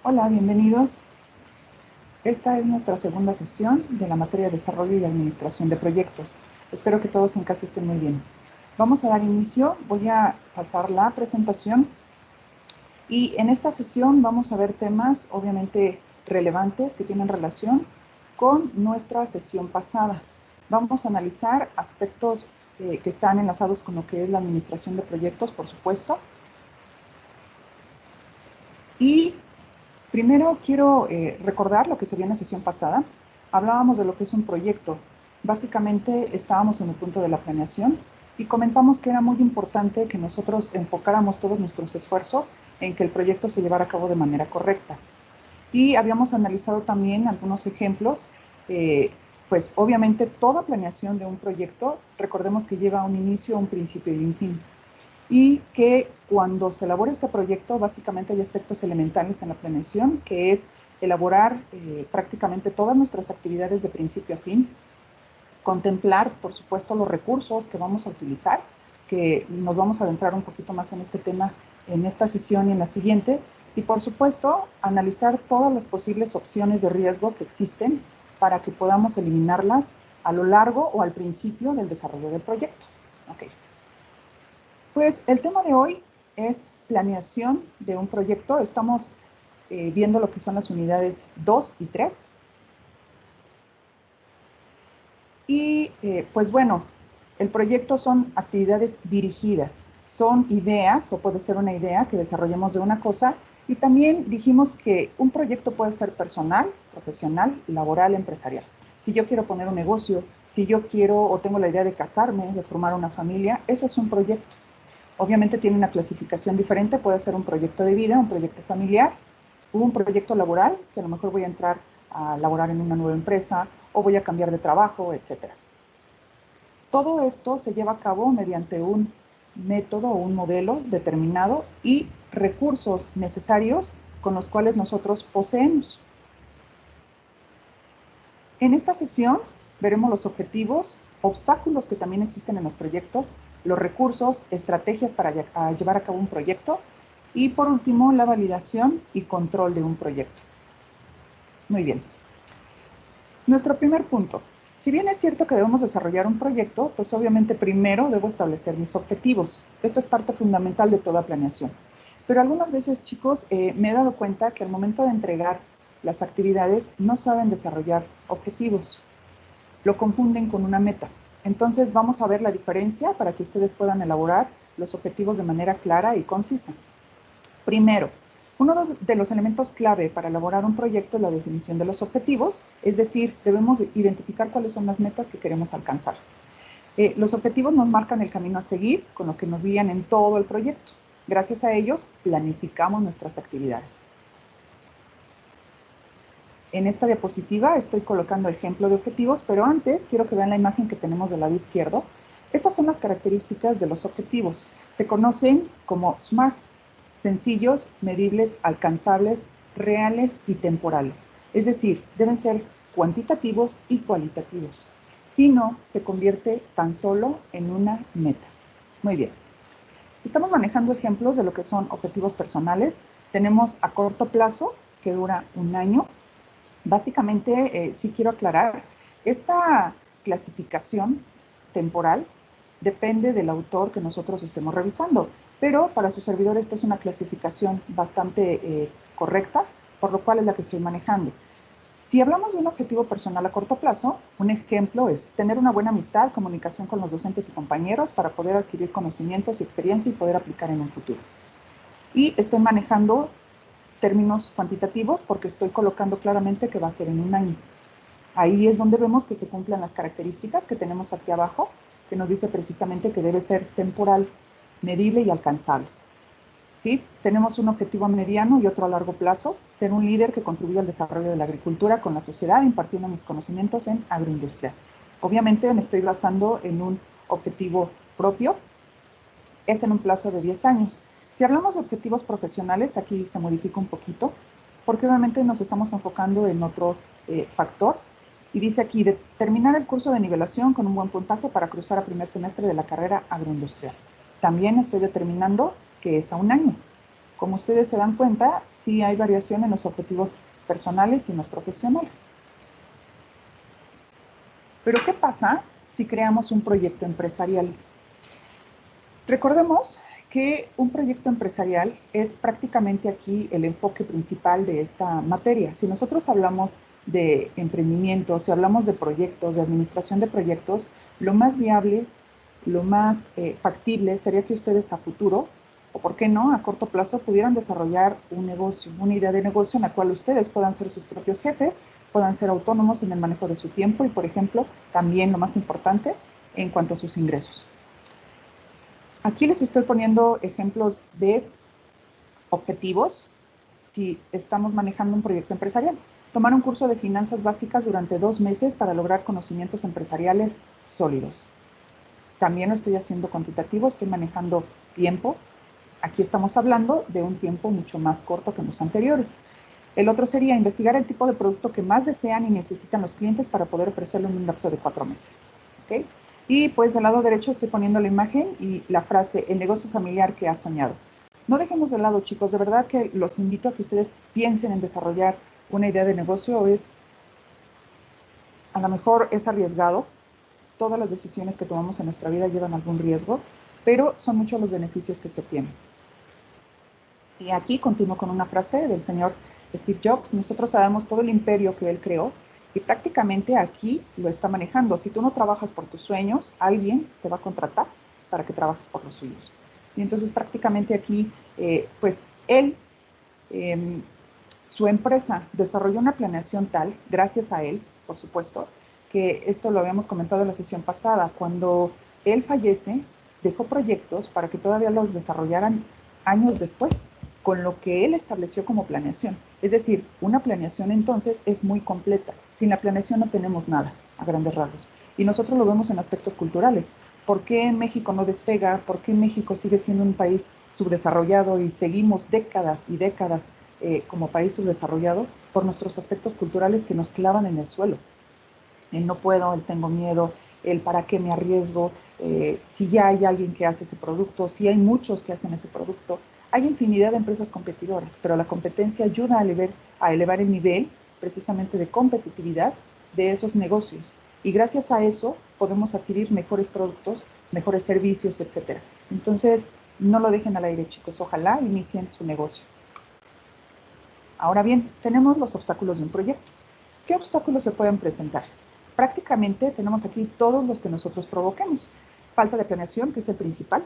Hola, bienvenidos. Esta es nuestra segunda sesión de la materia de Desarrollo y Administración de Proyectos. Espero que todos en casa estén muy bien. Vamos a dar inicio, voy a pasar la presentación y en esta sesión vamos a ver temas obviamente relevantes que tienen relación con nuestra sesión pasada. Vamos a analizar aspectos que están enlazados con lo que es la administración de proyectos, por supuesto. Y primero quiero recordar lo que se vio en la sesión pasada. Hablábamos de lo que es un proyecto. Básicamente estábamos en el punto de la planeación y comentamos que era muy importante que nosotros enfocáramos todos nuestros esfuerzos en que el proyecto se llevara a cabo de manera correcta. Y habíamos analizado también algunos ejemplos. Pues obviamente toda planeación de un proyecto, recordemos que lleva un inicio, un principio y un fin y que cuando se elabora este proyecto, básicamente hay aspectos elementales en la planeación, que es elaborar prácticamente todas nuestras actividades de principio a fin, contemplar, por supuesto, los recursos que vamos a utilizar, que nos vamos a adentrar un poquito más en este tema en esta sesión y en la siguiente, y por supuesto, analizar todas las posibles opciones de riesgo que existen para que podamos eliminarlas a lo largo o al principio del desarrollo del proyecto. Okay. Pues el tema de hoy es planeación de un proyecto. Estamos viendo lo que son las unidades 2 y 3. Y pues bueno, el proyecto son actividades dirigidas, son ideas o puede ser una idea que desarrollemos de una cosa. Y también dijimos que un proyecto puede ser personal, profesional, laboral, empresarial. Si yo quiero poner un negocio, si yo quiero o tengo la idea de casarme, de formar una familia, eso es un proyecto. Obviamente tiene una clasificación diferente, puede ser un proyecto de vida, un proyecto familiar, un proyecto laboral, que a lo mejor voy a entrar a laborar en una nueva empresa o voy a cambiar de trabajo, etc. Todo esto se lleva a cabo mediante un método o un modelo determinado y recursos necesarios con los cuales nosotros poseemos. En esta sesión veremos los objetivos, obstáculos que también existen en los proyectos, los recursos, estrategias para llevar a cabo un proyecto y por último la validación y control de un proyecto. Muy bien. Nuestro primer punto. Si bien es cierto que debemos desarrollar un proyecto, pues obviamente primero debo establecer mis objetivos. Esto es parte fundamental de toda planeación. Pero algunas veces, chicos, me he dado cuenta que al momento de entregar las actividades no saben desarrollar objetivos. Lo confunden con una meta. Entonces vamos a ver la diferencia para que ustedes puedan elaborar los objetivos de manera clara y concisa. Primero, uno de los elementos clave para elaborar un proyecto es la definición de los objetivos, es decir, debemos identificar cuáles son las metas que queremos alcanzar. Los objetivos nos marcan el camino a seguir, con lo que nos guían en todo el proyecto. Gracias a ellos, planificamos nuestras actividades. En esta diapositiva estoy colocando ejemplo de objetivos, pero antes quiero que vean la imagen que tenemos del lado izquierdo. Estas son las características de los objetivos. Se conocen como SMART, sencillos, medibles, alcanzables, reales y temporales. Es decir, deben ser cuantitativos y cualitativos. Si no, se convierte tan solo en una meta. Muy bien. Estamos manejando ejemplos de lo que son objetivos personales. Tenemos a corto plazo, que dura un año. Básicamente, sí quiero aclarar, esta clasificación temporal depende del autor que nosotros estemos revisando, pero para su servidor esta es una clasificación bastante correcta, por lo cual es la que estoy manejando. Si hablamos de un objetivo personal a corto plazo, un ejemplo es tener una buena amistad, comunicación con los docentes y compañeros para poder adquirir conocimientos y experiencia y poder aplicar en un futuro. Y estoy manejando términos cuantitativos porque estoy colocando claramente que va a ser en un año. Ahí es donde vemos que se cumplen las características que tenemos aquí abajo, que nos dice precisamente que debe ser temporal, medible y alcanzable. ¿Sí? Tenemos un objetivo a mediano y otro a largo plazo, ser un líder que contribuya al desarrollo de la agricultura con la sociedad, impartiendo mis conocimientos en agroindustria. Obviamente me estoy basando en un objetivo propio, es en un plazo de 10 años. Si hablamos de objetivos profesionales, aquí se modifica un poquito, porque obviamente nos estamos enfocando en otro factor. Y dice aquí, terminar el curso de nivelación con un buen puntaje para cruzar a primer semestre de la carrera agroindustrial. También estoy determinando que es a un año. Como ustedes se dan cuenta, sí hay variación en los objetivos personales y en los profesionales. Pero ¿qué pasa si creamos un proyecto empresarial? Recordemos que un proyecto empresarial es prácticamente aquí el enfoque principal de esta materia. Si nosotros hablamos de emprendimiento, si hablamos de proyectos, de administración de proyectos, lo más viable, lo más factible sería que ustedes a futuro, o por qué no, a corto plazo, pudieran desarrollar un negocio, una idea de negocio en la cual ustedes puedan ser sus propios jefes, puedan ser autónomos en el manejo de su tiempo y, por ejemplo, también lo más importante, en cuanto a sus ingresos. Aquí les estoy poniendo ejemplos de objetivos si estamos manejando un proyecto empresarial. Tomar un curso de finanzas básicas durante 2 meses para lograr conocimientos empresariales sólidos. También lo estoy haciendo cuantitativo, estoy manejando tiempo. Aquí estamos hablando de un tiempo mucho más corto que los anteriores. El otro sería investigar el tipo de producto que más desean y necesitan los clientes para poder ofrecerlo en un lapso de 4 meses. ¿Okay? Y pues del lado derecho estoy poniendo la imagen y la frase, el negocio familiar que has soñado. No dejemos de lado, chicos, de verdad que los invito a que ustedes piensen en desarrollar una idea de negocio. A lo mejor es arriesgado, todas las decisiones que tomamos en nuestra vida llevan algún riesgo, pero son muchos los beneficios que se obtienen. Y aquí continúo con una frase del señor Steve Jobs. Nosotros sabemos todo el imperio que él creó y prácticamente aquí lo está manejando. Si tú no trabajas por tus sueños, alguien te va a contratar para que trabajes por los suyos. ¿Sí? Entonces prácticamente aquí, pues él, su empresa desarrolló una planeación tal, gracias a él, por supuesto, que esto lo habíamos comentado en la sesión pasada. Cuando él fallece, dejó proyectos para que todavía los desarrollaran años después, con lo que él estableció como planeación. Es decir, una planeación entonces es muy completa. Sin la planeación no tenemos nada, a grandes rasgos. Y nosotros lo vemos en aspectos culturales. ¿Por qué México no despega? ¿Por qué México sigue siendo un país subdesarrollado y seguimos décadas y décadas como país subdesarrollado? Por nuestros aspectos culturales que nos clavan en el suelo. El no puedo, el tengo miedo, el para qué me arriesgo, si ya hay alguien que hace ese producto, si hay muchos que hacen ese producto. Hay infinidad de empresas competidoras, pero la competencia ayuda a elevar el nivel precisamente de competitividad de esos negocios. Y gracias a eso podemos adquirir mejores productos, mejores servicios, etc. Entonces, no lo dejen al aire, chicos. Ojalá inicien su negocio. Ahora bien, tenemos los obstáculos de un proyecto. ¿Qué obstáculos se pueden presentar? Prácticamente tenemos aquí todos los que nosotros provoquemos. Falta de planeación, que es el principal.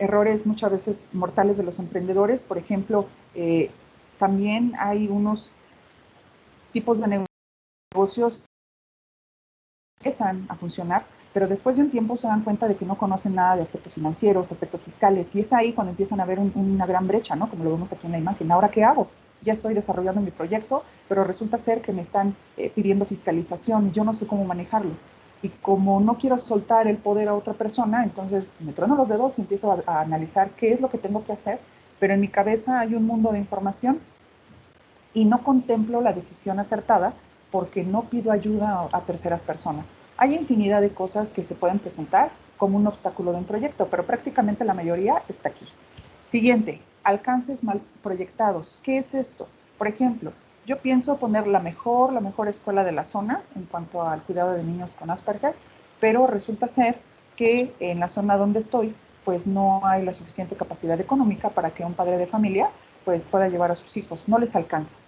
Errores muchas veces mortales de los emprendedores. Por ejemplo, también hay unos tipos de negocios que empiezan a funcionar, pero después de un tiempo se dan cuenta de que no conocen nada de aspectos financieros, aspectos fiscales, y es ahí cuando empiezan a ver una gran brecha, ¿no? Como lo vemos aquí en la imagen. ¿Ahora qué hago? Ya estoy desarrollando mi proyecto, pero resulta ser que me están pidiendo fiscalización y yo no sé cómo manejarlo. Y como no quiero soltar el poder a otra persona, entonces me trueno los dedos y empiezo a analizar qué es lo que tengo que hacer, pero en mi cabeza hay un mundo de información y no contemplo la decisión acertada porque no pido ayuda a terceras personas. Hay infinidad de cosas que se pueden presentar como un obstáculo de un proyecto, pero prácticamente la mayoría está aquí. Siguiente, alcances mal proyectados. ¿Qué es esto? Por ejemplo, yo pienso poner la mejor escuela de la zona en cuanto al cuidado de niños con Asperger, pero resulta ser que en la zona donde estoy, pues no hay la suficiente capacidad económica para que un padre de familia pues pueda llevar a sus hijos, no les alcanza.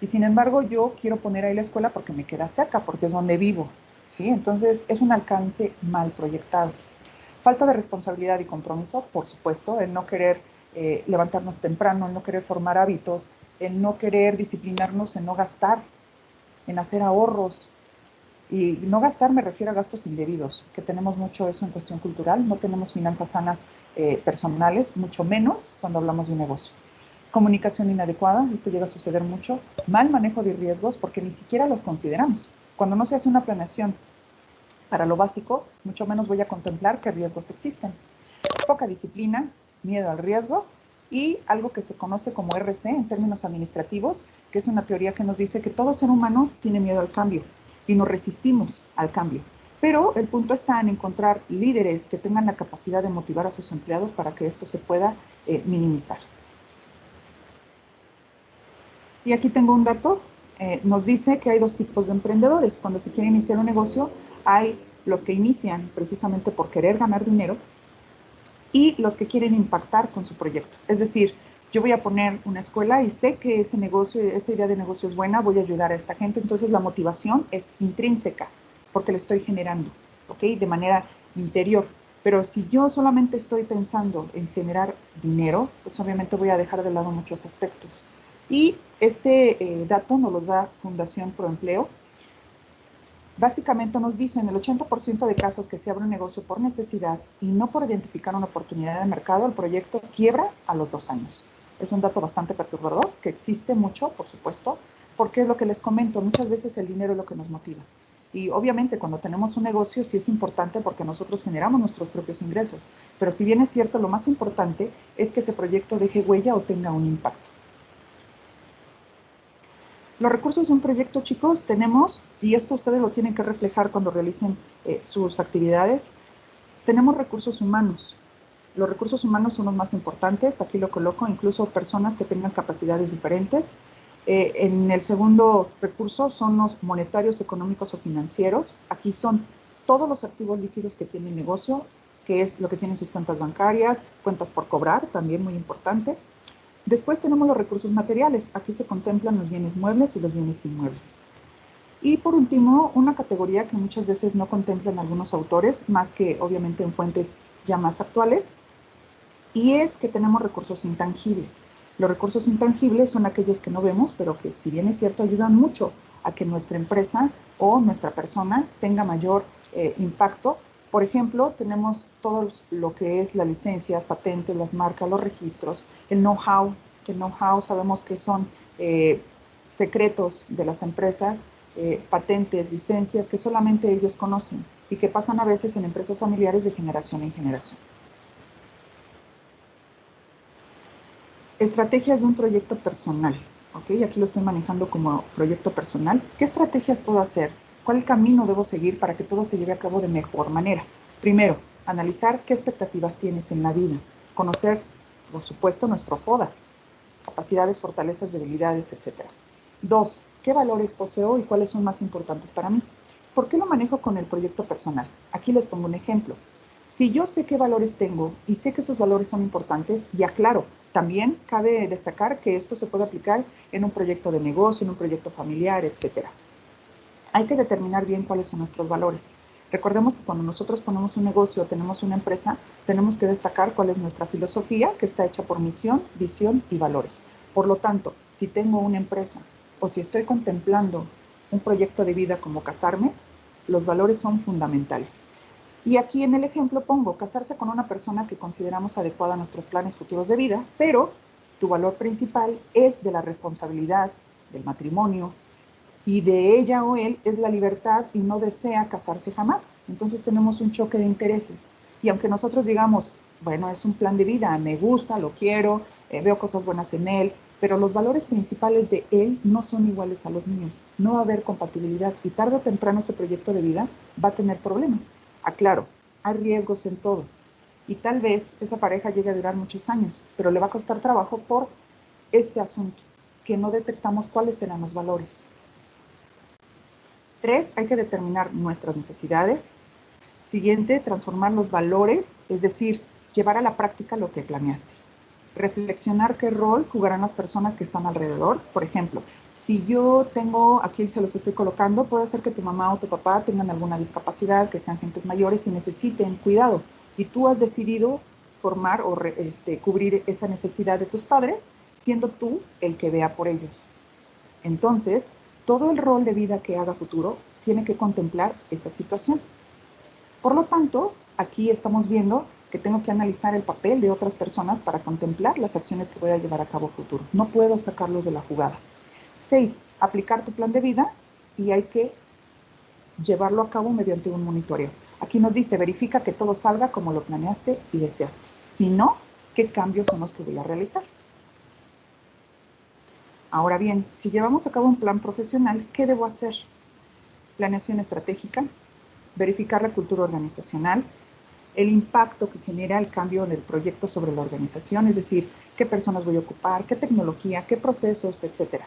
Y sin embargo, yo quiero poner ahí la escuela porque me queda cerca, porque es donde vivo, ¿sí? Entonces, es un alcance mal proyectado. Falta de responsabilidad y compromiso, por supuesto, el no querer levantarnos temprano, el no querer formar hábitos, el no querer disciplinarnos en no gastar, en hacer ahorros. Y no gastar me refiero a gastos indebidos, que tenemos mucho eso en cuestión cultural, no tenemos finanzas sanas personales, mucho menos cuando hablamos de un negocio. Comunicación inadecuada, esto llega a suceder mucho. Mal manejo de riesgos porque ni siquiera los consideramos. Cuando no se hace una planeación para lo básico, mucho menos voy a contemplar qué riesgos existen. Poca disciplina, miedo al riesgo y algo que se conoce como RC en términos administrativos, que es una teoría que nos dice que todo ser humano tiene miedo al cambio y nos resistimos al cambio. Pero el punto está en encontrar líderes que tengan la capacidad de motivar a sus empleados para que esto se pueda minimizar. Y aquí tengo un dato, nos dice que hay dos tipos de emprendedores. Cuando se quiere iniciar un negocio, hay los que inician precisamente por querer ganar dinero y los que quieren impactar con su proyecto. Es decir, yo voy a poner una escuela y sé que ese negocio, esa idea de negocio es buena, voy a ayudar a esta gente, entonces la motivación es intrínseca porque la estoy generando, ¿ok? De manera interior. Pero si yo solamente estoy pensando en generar dinero, pues obviamente voy a dejar de lado muchos aspectos. Y este dato nos lo da Fundación Proempleo. Básicamente nos dicen el 80% de casos que se abre un negocio por necesidad y no por identificar una oportunidad de mercado, el proyecto quiebra a los 2 años. Es un dato bastante perturbador, que existe mucho, por supuesto, porque es lo que les comento, muchas veces el dinero es lo que nos motiva. Y obviamente cuando tenemos un negocio sí es importante porque nosotros generamos nuestros propios ingresos, pero si bien es cierto, lo más importante es que ese proyecto deje huella o tenga un impacto. Los recursos de un proyecto, chicos, tenemos, y esto ustedes lo tienen que reflejar cuando realicen sus actividades, tenemos recursos humanos. Los recursos humanos son los más importantes, aquí lo coloco, incluso personas que tengan capacidades diferentes. En el segundo recurso son los monetarios, económicos o financieros. Aquí son todos los activos líquidos que tiene el negocio, que es lo que tienen sus cuentas bancarias, cuentas por cobrar, también muy importante. Después tenemos los recursos materiales. Aquí se contemplan los bienes muebles y los bienes inmuebles. Y por último, una categoría que muchas veces no contemplan algunos autores, más que obviamente en fuentes ya más actuales, y es que tenemos recursos intangibles. Los recursos intangibles son aquellos que no vemos, pero que si bien es cierto, ayudan mucho a que nuestra empresa o nuestra persona tenga mayor impacto. Por ejemplo, tenemos todo lo que es las licencias, patentes, las marcas, los registros, el know-how. El know-how sabemos que son secretos de las empresas, patentes, licencias que solamente ellos conocen y que pasan a veces en empresas familiares de generación en generación. Estrategias de un proyecto personal. ¿Ok? Aquí lo estoy manejando como proyecto personal. ¿Qué estrategias puedo hacer? ¿Cuál camino debo seguir para que todo se lleve a cabo de mejor manera? Primero, analizar qué expectativas tienes en la vida. Conocer, por supuesto, nuestro FODA, capacidades, fortalezas, debilidades, etc. Dos, ¿qué valores poseo y cuáles son más importantes para mí? ¿Por qué lo manejo con el proyecto personal? Aquí les pongo un ejemplo. Si yo sé qué valores tengo y sé que esos valores son importantes, y aclaro, también cabe destacar que esto se puede aplicar en un proyecto de negocio, en un proyecto familiar, etc. Hay que determinar bien cuáles son nuestros valores. Recordemos que cuando nosotros ponemos un negocio o tenemos una empresa, tenemos que destacar cuál es nuestra filosofía, que está hecha por misión, visión y valores. Por lo tanto, si tengo una empresa o si estoy contemplando un proyecto de vida como casarme, los valores son fundamentales. Y aquí en el ejemplo pongo casarse con una persona que consideramos adecuada a nuestros planes futuros de vida, pero tu valor principal es de la responsabilidad, del matrimonio, y de ella o él es la libertad y no desea casarse jamás. Entonces tenemos un choque de intereses. Y aunque nosotros digamos, bueno, es un plan de vida, me gusta, lo quiero, veo cosas buenas en él, pero los valores principales de él no son iguales a los míos. No va a haber compatibilidad y tarde o temprano ese proyecto de vida va a tener problemas. Aclaro, hay riesgos en todo. Y tal vez esa pareja llegue a durar muchos años, pero le va a costar trabajo por este asunto, que no detectamos cuáles serán los valores. 3, hay que determinar nuestras necesidades. Siguiente, transformar los valores, es decir, llevar a la práctica lo que planeaste. Reflexionar qué rol jugarán las personas que están alrededor. Por ejemplo, si yo tengo, aquí se los estoy colocando, puede ser que tu mamá o tu papá tengan alguna discapacidad, que sean gentes mayores y necesiten cuidado. Y tú has decidido formar o cubrir esa necesidad de tus padres, siendo tú el que vea por ellos. Entonces, todo el rol de vida que haga futuro tiene que contemplar esa situación. Por lo tanto, aquí estamos viendo que tengo que analizar el papel de otras personas para contemplar las acciones que voy a llevar a cabo futuro. No puedo sacarlos de la jugada. 6, aplicar tu plan de vida y hay que llevarlo a cabo mediante un monitoreo. Aquí nos dice, verifica que todo salga como lo planeaste y deseaste. Si no, ¿qué cambios son los que voy a realizar? Ahora bien, si llevamos a cabo un plan profesional, ¿qué debo hacer? Planeación estratégica, verificar la cultura organizacional, el impacto que genera el cambio del proyecto sobre la organización, es decir, qué personas voy a ocupar, qué tecnología, qué procesos, etcétera.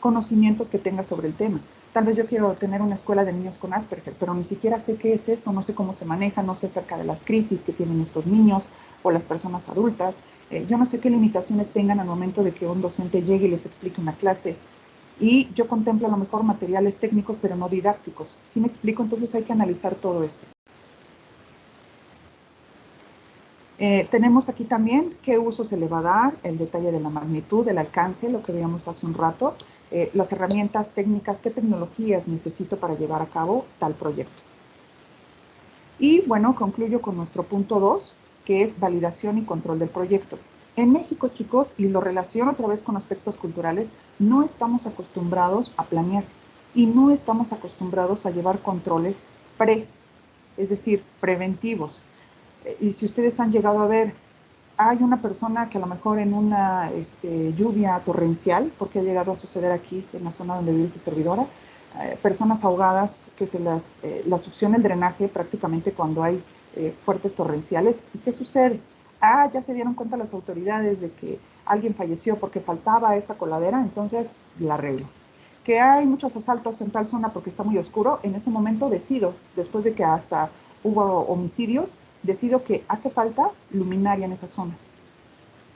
Conocimientos que tenga sobre el tema. Tal vez yo quiero tener una escuela de niños con Asperger, pero ni siquiera sé qué es eso, no sé cómo se maneja, no sé acerca de las crisis que tienen estos niños o las personas adultas. Yo no sé qué limitaciones tengan al momento de que un docente llegue y les explique una clase. Y yo contemplo a lo mejor materiales técnicos, pero no didácticos. ¿Sí me explico? Entonces hay que analizar todo esto. Tenemos aquí también qué uso se le va a dar, el detalle de la magnitud, el alcance, lo que veíamos hace un rato, las herramientas técnicas, qué tecnologías necesito para llevar a cabo tal proyecto. Y bueno, concluyo con nuestro punto 2, que es validación y control del proyecto. En México, chicos, y lo relaciono otra vez con aspectos culturales, no estamos acostumbrados a planear y no estamos acostumbrados a llevar controles es decir, preventivos. Y si ustedes han llegado a ver, hay una persona que a lo mejor en una lluvia torrencial, porque ha llegado a suceder aquí en la zona donde vive su servidora, personas ahogadas que se las succiona el drenaje prácticamente cuando hay fuertes torrenciales. ¿Y qué sucede? Ya se dieron cuenta las autoridades de que alguien falleció porque faltaba esa coladera, entonces la arreglo. Que hay muchos asaltos en tal zona porque está muy oscuro, en ese momento decido, después de que hasta hubo homicidios, decido que hace falta luminaria en esa zona.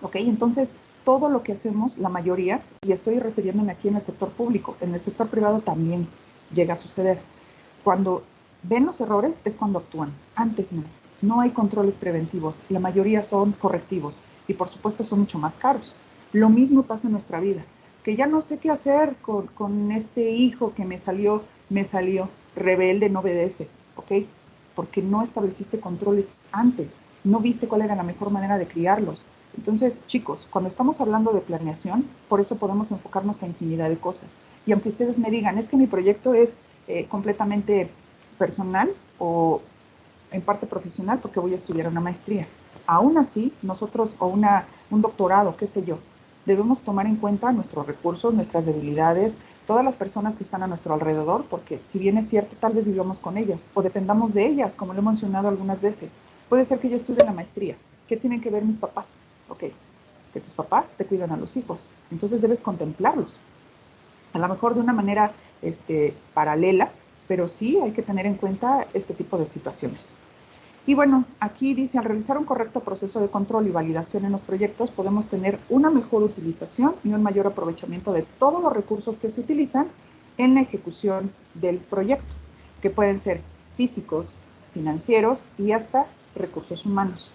¿Ok? Entonces, todo lo que hacemos, la mayoría, y estoy refiriéndome aquí en el sector público, en el sector privado también llega a suceder. Cuando ven los errores es cuando actúan, antes no. No hay controles preventivos, la mayoría son correctivos y por supuesto son mucho más caros. Lo mismo pasa en nuestra vida, que ya no sé qué hacer con este hijo que me salió, rebelde, no obedece, ¿ok? Porque no estableciste controles antes, no viste cuál era la mejor manera de criarlos. Entonces, chicos, cuando estamos hablando de planeación, por eso podemos enfocarnos a infinidad de cosas. Y aunque ustedes me digan, es que mi proyecto es completamente personal o en parte profesional porque voy a estudiar una maestría. Aún así, nosotros, o un doctorado, qué sé yo, debemos tomar en cuenta nuestros recursos, nuestras debilidades, todas las personas que están a nuestro alrededor, porque si bien es cierto, tal vez vivamos con ellas o dependamos de ellas, como lo he mencionado algunas veces. Puede ser que yo estudie la maestría. ¿Qué tienen que ver mis papás? Ok, que tus papás te cuidan a los hijos. Entonces debes contemplarlos. A lo mejor de una manera paralela, pero sí hay que tener en cuenta este tipo de situaciones. Y bueno, aquí dice, al realizar un correcto proceso de control y validación en los proyectos, podemos tener una mejor utilización y un mayor aprovechamiento de todos los recursos que se utilizan en la ejecución del proyecto, que pueden ser físicos, financieros y hasta recursos humanos.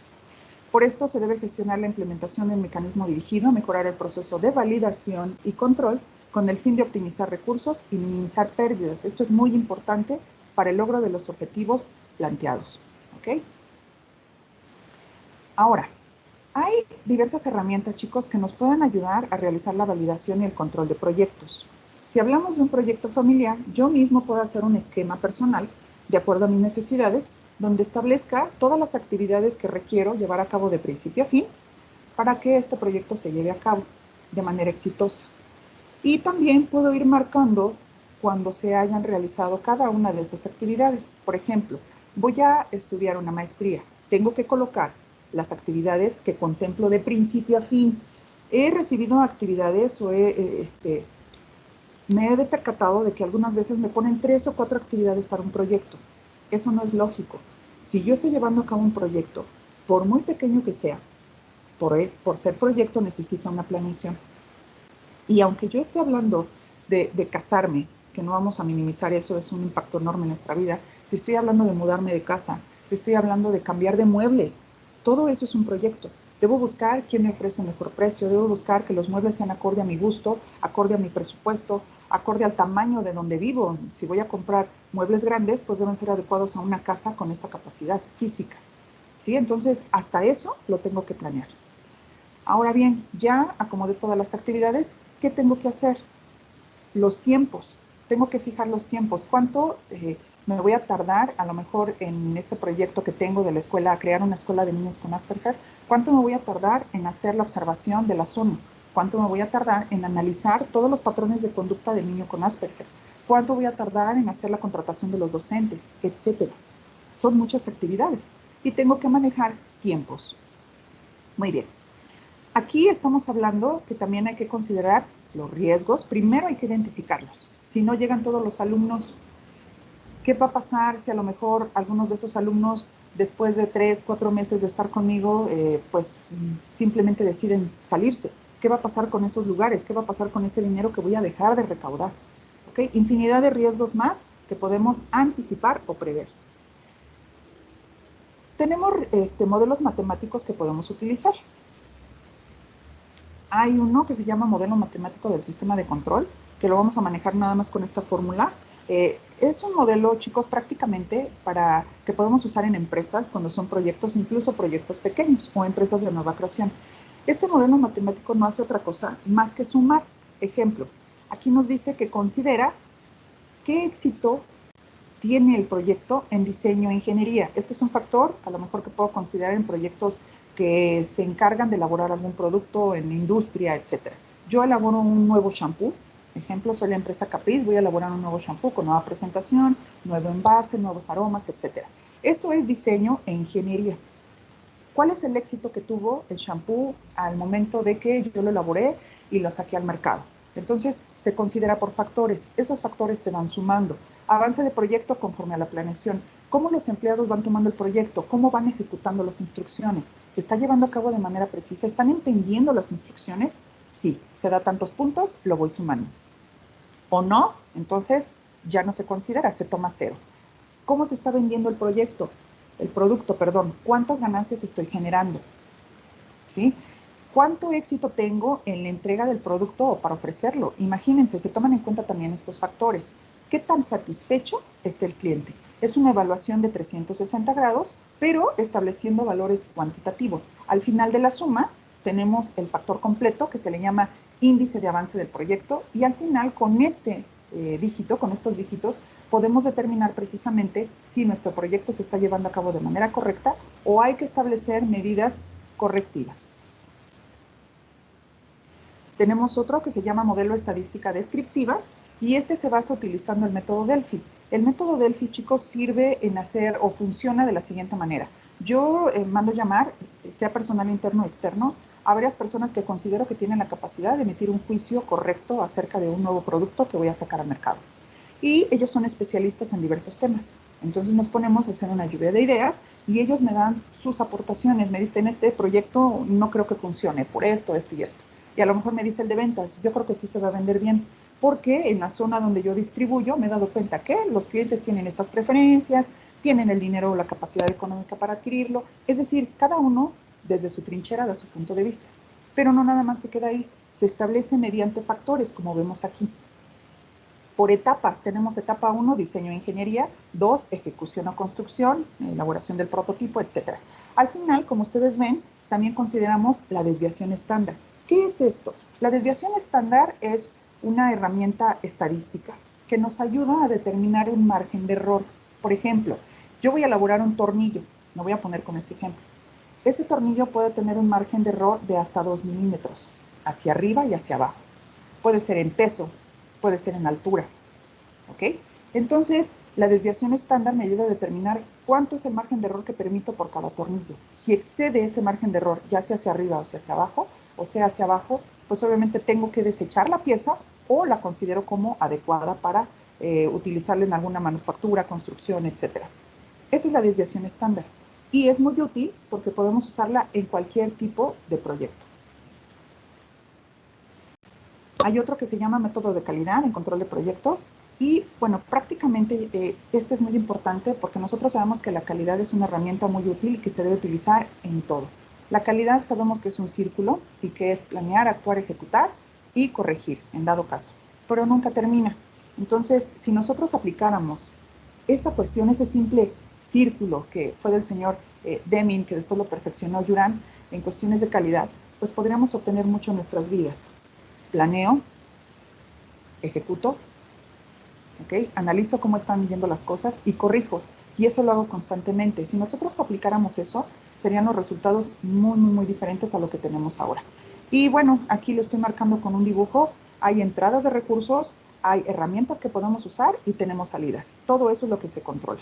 Por esto se debe gestionar la implementación del mecanismo dirigido a mejorar el proceso de validación y control con el fin de optimizar recursos y minimizar pérdidas. Esto es muy importante para el logro de los objetivos planteados. ¿Ok? Ahora, hay diversas herramientas, chicos, que nos pueden ayudar a realizar la validación y el control de proyectos. Si hablamos de un proyecto familiar, yo mismo puedo hacer un esquema personal de acuerdo a mis necesidades, donde establezca todas las actividades que requiero llevar a cabo de principio a fin para que este proyecto se lleve a cabo de manera exitosa. Y también puedo ir marcando cuando se hayan realizado cada una de esas actividades. Por ejemplo, voy a estudiar una maestría. Tengo que colocar las actividades que contemplo de principio a fin. He recibido actividades o me he percatado de que algunas veces me ponen 3 o 4 actividades para un proyecto. Eso no es lógico. Si yo estoy llevando a cabo un proyecto, por muy pequeño que sea, por ser proyecto necesita una planeación. Y aunque yo esté hablando de casarme, que no vamos a minimizar eso, es un impacto enorme en nuestra vida, si estoy hablando de mudarme de casa, si estoy hablando de cambiar de muebles, todo eso es un proyecto. Debo buscar quién me ofrece mejor precio, debo buscar que los muebles sean acorde a mi gusto, acorde a mi presupuesto, acorde al tamaño de donde vivo. Si voy a comprar muebles grandes, pues deben ser adecuados a una casa con esta capacidad física. ¿Sí? Entonces, hasta eso lo tengo que planear. Ahora bien, ya acomodé todas las actividades. ¿Qué tengo que hacer? Los tiempos. Tengo que fijar los tiempos. ¿Cuánto me voy a tardar a lo mejor en este proyecto que tengo de la escuela, a crear una escuela de niños con Asperger? ¿Cuánto me voy a tardar en hacer la observación de la zona? ¿Cuánto me voy a tardar en analizar todos los patrones de conducta del niño con Asperger? ¿Cuánto voy a tardar en hacer la contratación de los docentes? Etcétera. Son muchas actividades y tengo que manejar tiempos. Muy bien. Aquí estamos hablando que también hay que considerar los riesgos. Primero hay que identificarlos. Si no llegan todos los alumnos, ¿qué va a pasar si a lo mejor algunos de esos alumnos, después de 3, 4 meses de estar conmigo, pues simplemente deciden salirse? ¿Qué va a pasar con esos lugares? ¿Qué va a pasar con ese dinero que voy a dejar de recaudar? ¿Okay? Infinidad de riesgos más que podemos anticipar o prever. Tenemos modelos matemáticos que podemos utilizar. Hay uno que se llama modelo matemático del sistema de control, que lo vamos a manejar nada más con esta fórmula. Es un modelo, chicos, prácticamente para que podemos usar en empresas cuando son proyectos, incluso proyectos pequeños o empresas de nueva creación. Este modelo matemático no hace otra cosa más que sumar. Ejemplo, aquí nos dice que considera qué éxito tiene el proyecto en diseño e ingeniería. Este es un factor a lo mejor que puedo considerar en proyectos que se encargan de elaborar algún producto en industria, etc. Yo elaboro un nuevo shampoo. Ejemplo, soy la empresa Caprice, voy a elaborar un nuevo shampoo con nueva presentación, nuevo envase, nuevos aromas, etc. Eso es diseño e ingeniería. ¿Cuál es el éxito que tuvo el shampoo al momento de que yo lo elaboré y lo saqué al mercado? Entonces, se considera por factores. Esos factores se van sumando. Avance de proyecto conforme a la planeación. ¿Cómo los empleados van tomando el proyecto? ¿Cómo van ejecutando las instrucciones? ¿Se está llevando a cabo de manera precisa? ¿Están entendiendo las instrucciones? Sí, se da tantos puntos, lo voy sumando. ¿O no? Entonces, ya no se considera, se toma cero. ¿Cómo se está vendiendo el proyecto? El producto, perdón. ¿Cuántas ganancias estoy generando? ¿Sí? ¿Cuánto éxito tengo en la entrega del producto o para ofrecerlo? Imagínense, se toman en cuenta también estos factores. ¿Qué tan satisfecho está el cliente? Es una evaluación de 360 grados, pero estableciendo valores cuantitativos. Al final de la suma tenemos el factor completo que se le llama índice de avance del proyecto y al final con este dígito, con estos dígitos, podemos determinar precisamente si nuestro proyecto se está llevando a cabo de manera correcta o hay que establecer medidas correctivas. Tenemos otro que se llama modelo estadística descriptiva y este se basa utilizando el método Delphi. El método Delphi, chicos, sirve en hacer o funciona de la siguiente manera. Yo mando llamar, sea personal interno o externo, a varias personas que considero que tienen la capacidad de emitir un juicio correcto acerca de un nuevo producto que voy a sacar al mercado. Y ellos son especialistas en diversos temas. Entonces nos ponemos a hacer una lluvia de ideas y ellos me dan sus aportaciones. Me dicen, este proyecto no creo que funcione por esto, esto y esto. Y a lo mejor me dice el de ventas, yo creo que sí se va a vender bien, porque en la zona donde yo distribuyo me he dado cuenta que los clientes tienen estas preferencias, tienen el dinero o la capacidad económica para adquirirlo. Es decir, cada uno desde su trinchera da su punto de vista. Pero no nada más se queda ahí, se establece mediante factores, como vemos aquí. Por etapas, tenemos etapa 1, diseño e ingeniería, 2, ejecución o construcción, elaboración del prototipo, etc. Al final, como ustedes ven, también consideramos la desviación estándar. ¿Qué es esto? La desviación estándar es una herramienta estadística que nos ayuda a determinar un margen de error. Por ejemplo, yo voy a elaborar un tornillo, me voy a poner con ese ejemplo. Ese tornillo puede tener un margen de error de hasta 2 milímetros, hacia arriba y hacia abajo. Puede ser en peso, puede ser en altura, ¿ok? Entonces, la desviación estándar me ayuda a determinar cuánto es el margen de error que permito por cada tornillo. Si excede ese margen de error, ya sea hacia arriba o hacia abajo, pues obviamente tengo que desechar la pieza o la considero como adecuada para utilizarla en alguna manufactura, construcción, etc. Esa es la desviación estándar. Y es muy útil porque podemos usarla en cualquier tipo de proyecto. Hay otro que se llama método de calidad en control de proyectos. Y bueno, prácticamente este es muy importante porque nosotros sabemos que la calidad es una herramienta muy útil y que se debe utilizar en todo. La calidad sabemos que es un círculo y que es planear, actuar, ejecutar y corregir en dado caso, pero nunca termina. Entonces, si nosotros aplicáramos esa cuestión, ese simple círculo que fue del señor Deming, que después lo perfeccionó Juran en cuestiones de calidad, pues podríamos obtener mucho en nuestras vidas. Planeo, ejecuto, ¿okay? Analizo cómo están yendo las cosas y corrijo. Y eso lo hago constantemente. Si nosotros aplicáramos eso, serían los resultados muy, muy, muy diferentes a lo que tenemos ahora. Y bueno, aquí lo estoy marcando con un dibujo. Hay entradas de recursos, hay herramientas que podemos usar y tenemos salidas. Todo eso es lo que se controla.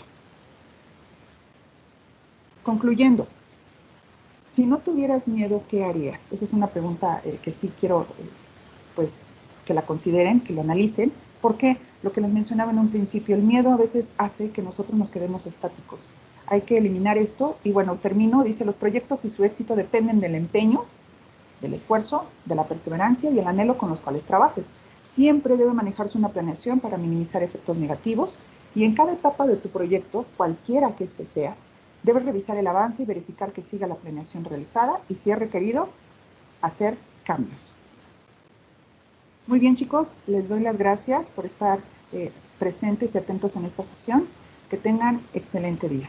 Concluyendo, si no tuvieras miedo, ¿qué harías? Esa es una pregunta que sí quiero pues, que la consideren, que lo analicen, porque lo que les mencionaba en un principio, el miedo a veces hace que nosotros nos quedemos estáticos. Hay que eliminar esto y bueno, termino, dice, los proyectos y su éxito dependen del empeño, del esfuerzo, de la perseverancia y el anhelo con los cuales trabajes. Siempre debe manejarse una planeación para minimizar efectos negativos y en cada etapa de tu proyecto, cualquiera que éste sea, debes revisar el avance y verificar que siga la planeación realizada y, si es requerido, hacer cambios. Muy bien, chicos, les doy las gracias por estar presentes y atentos en esta sesión. Que tengan excelente día.